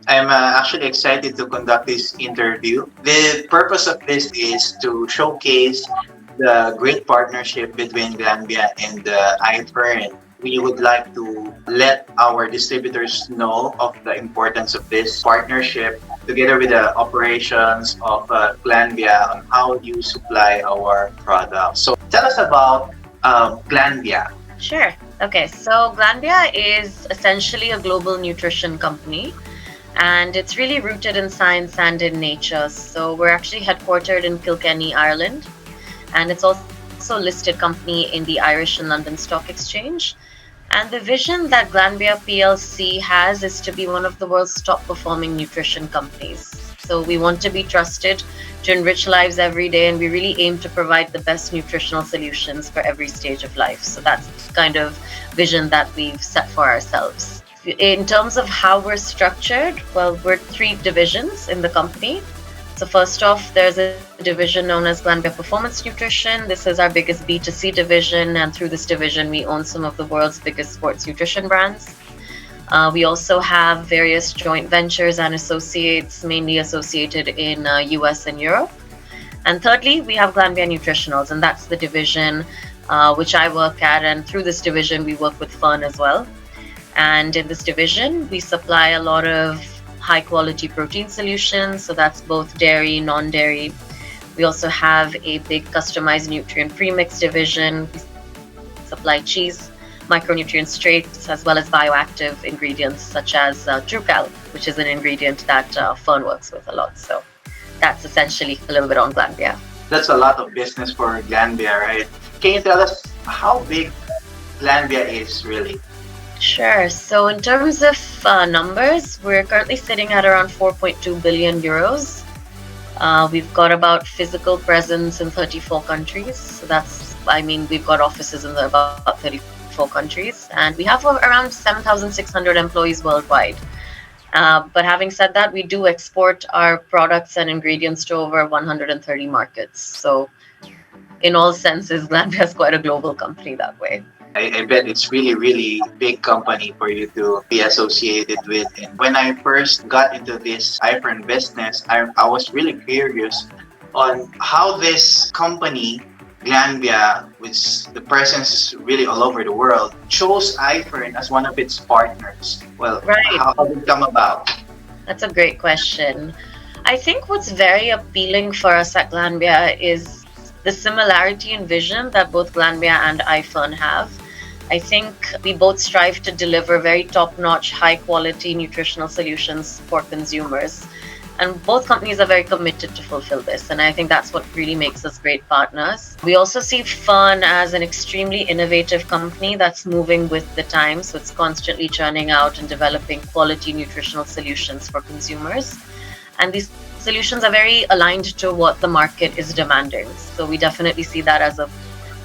I'm actually excited to conduct this interview. The purpose of this is to showcase the great partnership between Glanbia and iFERN. We would like to let our distributors know of the importance of this partnership together with the operations of Glanbia on how you supply our products. So tell us about Glanbia. Sure. Okay, so Glanbia is essentially a global nutrition company, and it's really rooted in science and in nature. So we're actually headquartered in Kilkenny, Ireland, and it's also a listed company in the Irish and London Stock Exchange. And the vision that Glanbia PLC has is to be one of the world's top performing nutrition companies. So we want to be trusted to enrich lives every day, and we really aim to provide the best nutritional solutions for every stage of life. So that's the kind of vision that we've set for ourselves. In terms of how we're structured, well, we're three divisions in the company. So first off, there's a division known as Glanbia Performance Nutrition. This is our biggest B2C division, and through this division, we own some of the world's biggest sports nutrition brands. We also have various joint ventures and associates, mainly associated in US and Europe. And thirdly, we have Glanbia Nutritionals, and that's the division which I work at. And through this division, we work with iFERN as well. And in this division, we supply a lot of high quality protein solutions. So that's both dairy, non-dairy. We also have a big customized nutrient premix division. We supply cheese, micronutrient traits, as well as bioactive ingredients such as Trucal, which is an ingredient that iFERN works with a lot. So that's essentially a little bit on Glanbia. That's a lot of business for Glanbia, right? Can you tell us how big Glanbia is really? Sure. So in terms of numbers, we're currently sitting at around 4.2 billion euros. We've got about physical presence in 34 countries. So we've got offices in about 34 countries, and we have around 7,600 employees worldwide. But having said that, we do export our products and ingredients to over 130 markets. So in all senses, Glanbia is quite a global company that way. I bet it's really, really big company for you to be associated with. And when I first got into this iFERN business, I was really curious on how this company, Glanbia, which the presence is really all over the world, chose iFERN as one of its partners. Well, Right. how did it come about? That's a great question. I think what's very appealing for us at Glanbia is the similarity in vision that both Glanbia and iFERN have. I think we both strive to deliver very top-notch, high-quality nutritional solutions for consumers. And both companies are very committed to fulfill this. And I think that's what really makes us great partners. We also see iFERN as an extremely innovative company that's moving with the times. So it's constantly churning out and developing quality nutritional solutions for consumers. And these solutions are very aligned to what the market is demanding. So we definitely see that as a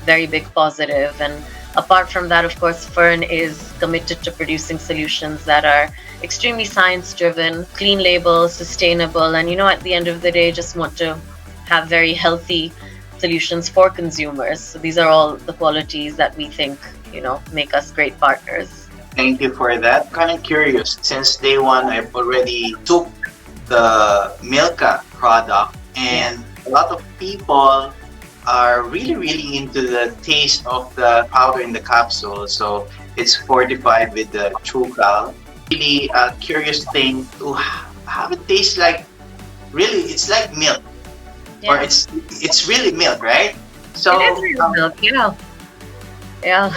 very big positive. And apart from that, of course, iFERN is committed to producing solutions that are extremely science-driven, clean label, sustainable, and at the end of the day, just want to have very healthy solutions for consumers. So these are all the qualities that we think, make us great partners. Thank you for that. Kind of curious. Since day one, I've already took the Milkca product, and a lot of people are really, really into the taste of the powder in the capsule. So it's fortified with the Trucal. Really a curious thing to have it taste like, really, it's like milk. Or it's really milk, right? So it is real milk, Yeah.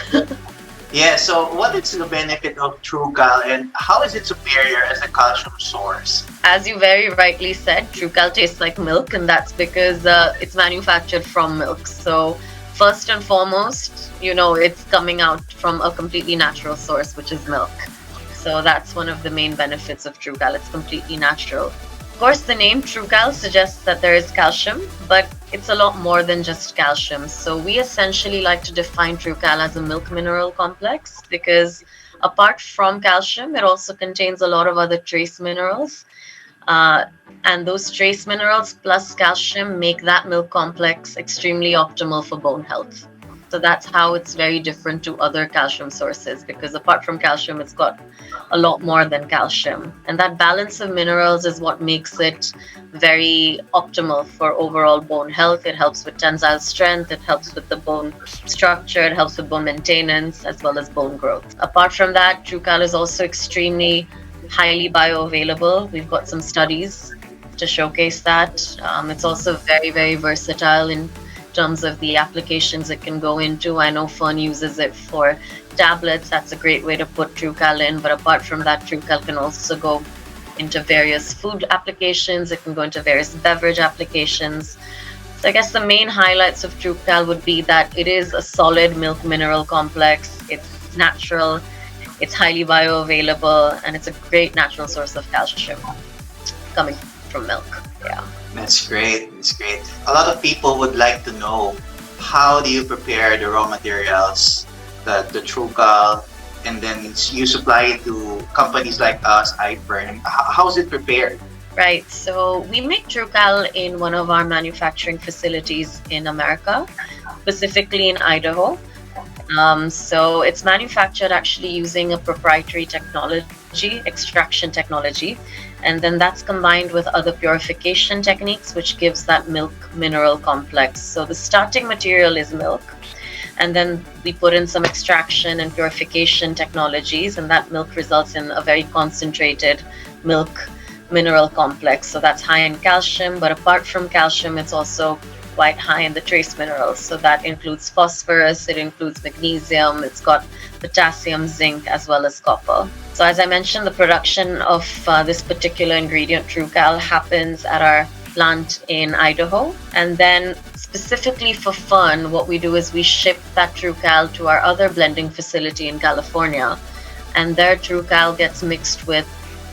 yeah, so what is the benefit of Trucal, and how is it superior as a calcium source? As you very rightly said, Trucal tastes like milk, and that's because it's manufactured from milk. So first and foremost, it's coming out from a completely natural source, which is milk. So that's one of the main benefits of Trucal. It's completely natural. Of course, the name Trucal suggests that there is calcium, but it's a lot more than just calcium. So we essentially like to define Trucal as a milk mineral complex because apart from calcium, it also contains a lot of other trace minerals. And those trace minerals plus calcium make that milk complex extremely optimal for bone health. So that's how it's very different to other calcium sources, because apart from calcium, it's got a lot more than calcium. And that balance of minerals is what makes it very optimal for overall bone health. It helps with tensile strength, it helps with the bone structure, it helps with bone maintenance as well as bone growth. Apart from that, Trucal is also extremely highly bioavailable. We've got some studies to showcase that. It's also very, very versatile in terms of the applications it can go into. I know iFERN uses it for tablets. That's a great way to put Trucal in. But apart from that, Trucal can also go into various food applications. It can go into various beverage applications. So I guess the main highlights of Trucal would be that it is a solid milk mineral complex. It's natural, it's highly bioavailable, and it's a great natural source of calcium coming from milk. Yeah. That's great. That's great. A lot of people would like to know, how do you prepare the raw materials, the Trucal, and then you supply it to companies like us, iFERN. How's it prepared? Right. So we make Trucal in one of our manufacturing facilities in America, specifically in Idaho. So it's manufactured actually using a proprietary technology, extraction technology, and then that's combined with other purification techniques, which gives that milk mineral complex. So the starting material is milk, and then we put in some extraction and purification technologies, and that milk results in a very concentrated milk mineral complex. So that's high in calcium, but apart from calcium, it's also quite high in the trace minerals. So that includes phosphorus, it includes magnesium, it's got potassium, zinc, as well as copper. So as I mentioned, the production of this particular ingredient, Trucal, happens at our plant in Idaho. And then specifically for iFERN, what we do is we ship that Trucal to our other blending facility in California. And their Trucal gets mixed with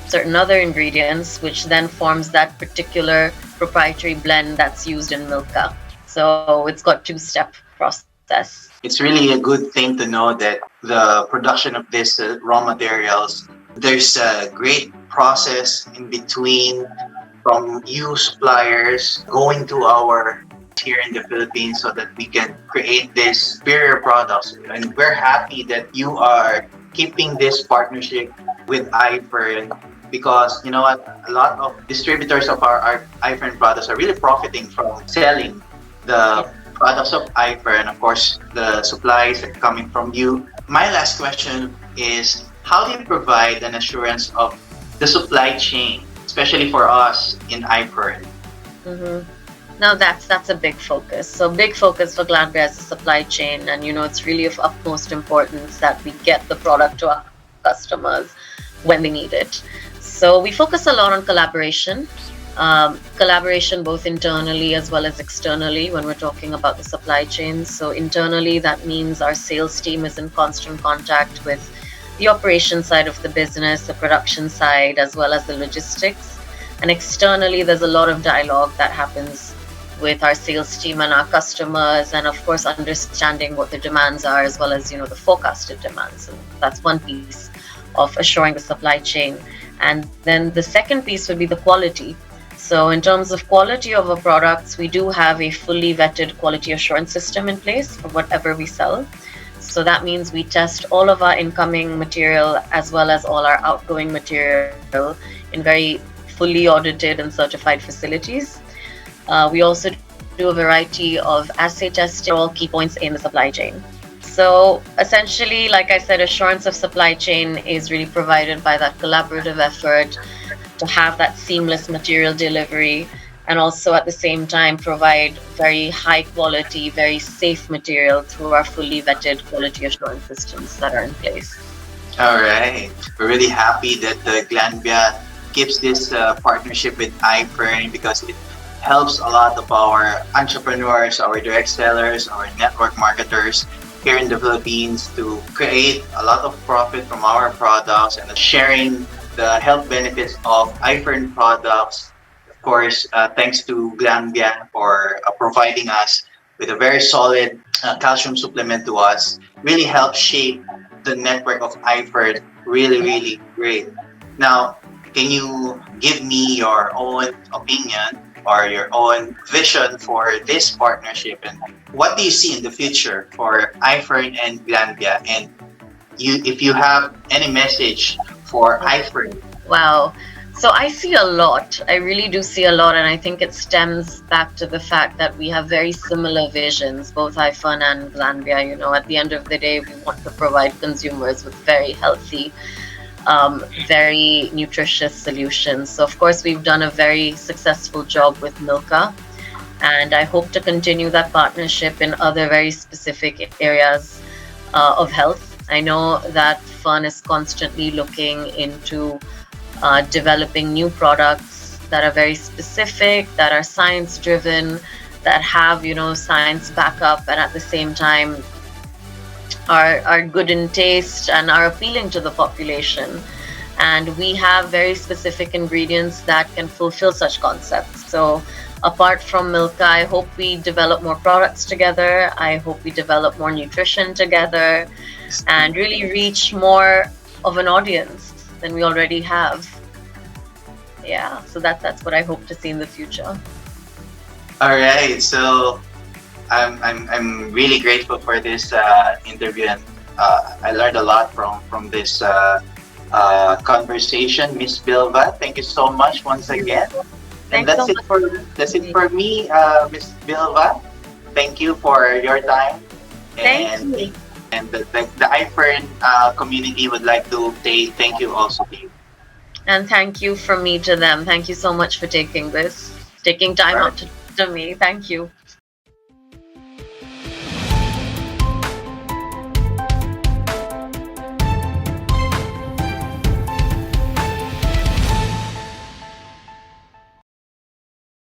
certain other ingredients, which then forms that particular proprietary blend that's used in Milkca. So it's got two-step process. It's really a good thing to know that the production of this raw materials, there's a great process in between, from you suppliers going to our here in the Philippines, so that we can create these superior products. And we're happy that you are keeping this partnership with iFERN, because you know what, a lot of distributors of our iFERN products are really profiting from selling the products of iFERN. Of course, the supplies are coming from you. My last question is, how do you provide an assurance of the supply chain, especially for us in iFERN? Mm-hmm. Now that's a big focus. So big focus for Glanbia is the supply chain, and it's really of utmost importance that we get the product to our customers when they need it. So we focus a lot on collaboration, collaboration both internally as well as externally when we're talking about the supply chain. So internally, that means our sales team is in constant contact with the operation side of the business, the production side, as well as the logistics. And externally, there's a lot of dialogue that happens with our sales team and our customers, and of course understanding what the demands are as well as the forecasted demands. And that's one piece of assuring the supply chain. And then the second piece would be the quality. So in terms of quality of our products, we do have a fully vetted quality assurance system in place for whatever we sell. So that means we test all of our incoming material as well as all our outgoing material in very fully audited and certified facilities. We also do a variety of assay testing, all key points in the supply chain. So essentially, like I said, assurance of supply chain is really provided by that collaborative effort to have that seamless material delivery, and also at the same time provide very high quality, very safe material through our fully vetted quality assurance systems that are in place. All right. We're really happy that Glanbia keeps this partnership with iFERN, because it helps a lot of our entrepreneurs, our direct sellers, our network marketers here in the Philippines to create a lot of profit from our products and sharing the health benefits of iFERN products. Of course, thanks to Glanbia for providing us with a very solid calcium supplement to us. Really helps shape the network of iFERN really, really great. Now, can you give me your own opinion? or your own vision for this partnership, and what do you see in the future for iFERN and Glanbia? And if you have any message for iFERN. Wow. So I see a lot. I really do see a lot, and I think it stems back to the fact that we have very similar visions, both iFERN and Glanbia. You know, at the end of the day, we want to provide consumers with very healthy, very nutritious solutions. So, of course, we've done a very successful job with Milkca, and I hope to continue that partnership in other very specific areas of health. I know that FERN is constantly looking into developing new products that are very specific, that are science driven, that have, you know, science backup, and at the same time are good in taste and are appealing to the population. And we have very specific ingredients that can fulfill such concepts. So apart from Milkca, I hope we develop more products together. I hope we develop more nutrition together and really reach more of an audience than we already have. Yeah, so that's what I hope to see in the future. All right, so I'm really grateful for this interview, and I learned a lot from this conversation, Miss Bilva. Thank you so much once again. And Thanks so much. That's it for me, Miss Bilva. Thank you for your time, Thank and you. the iFERN community would like to say thank you also to you. And thank you from me to them. Thank you so much for taking time All right. out to me. Thank you.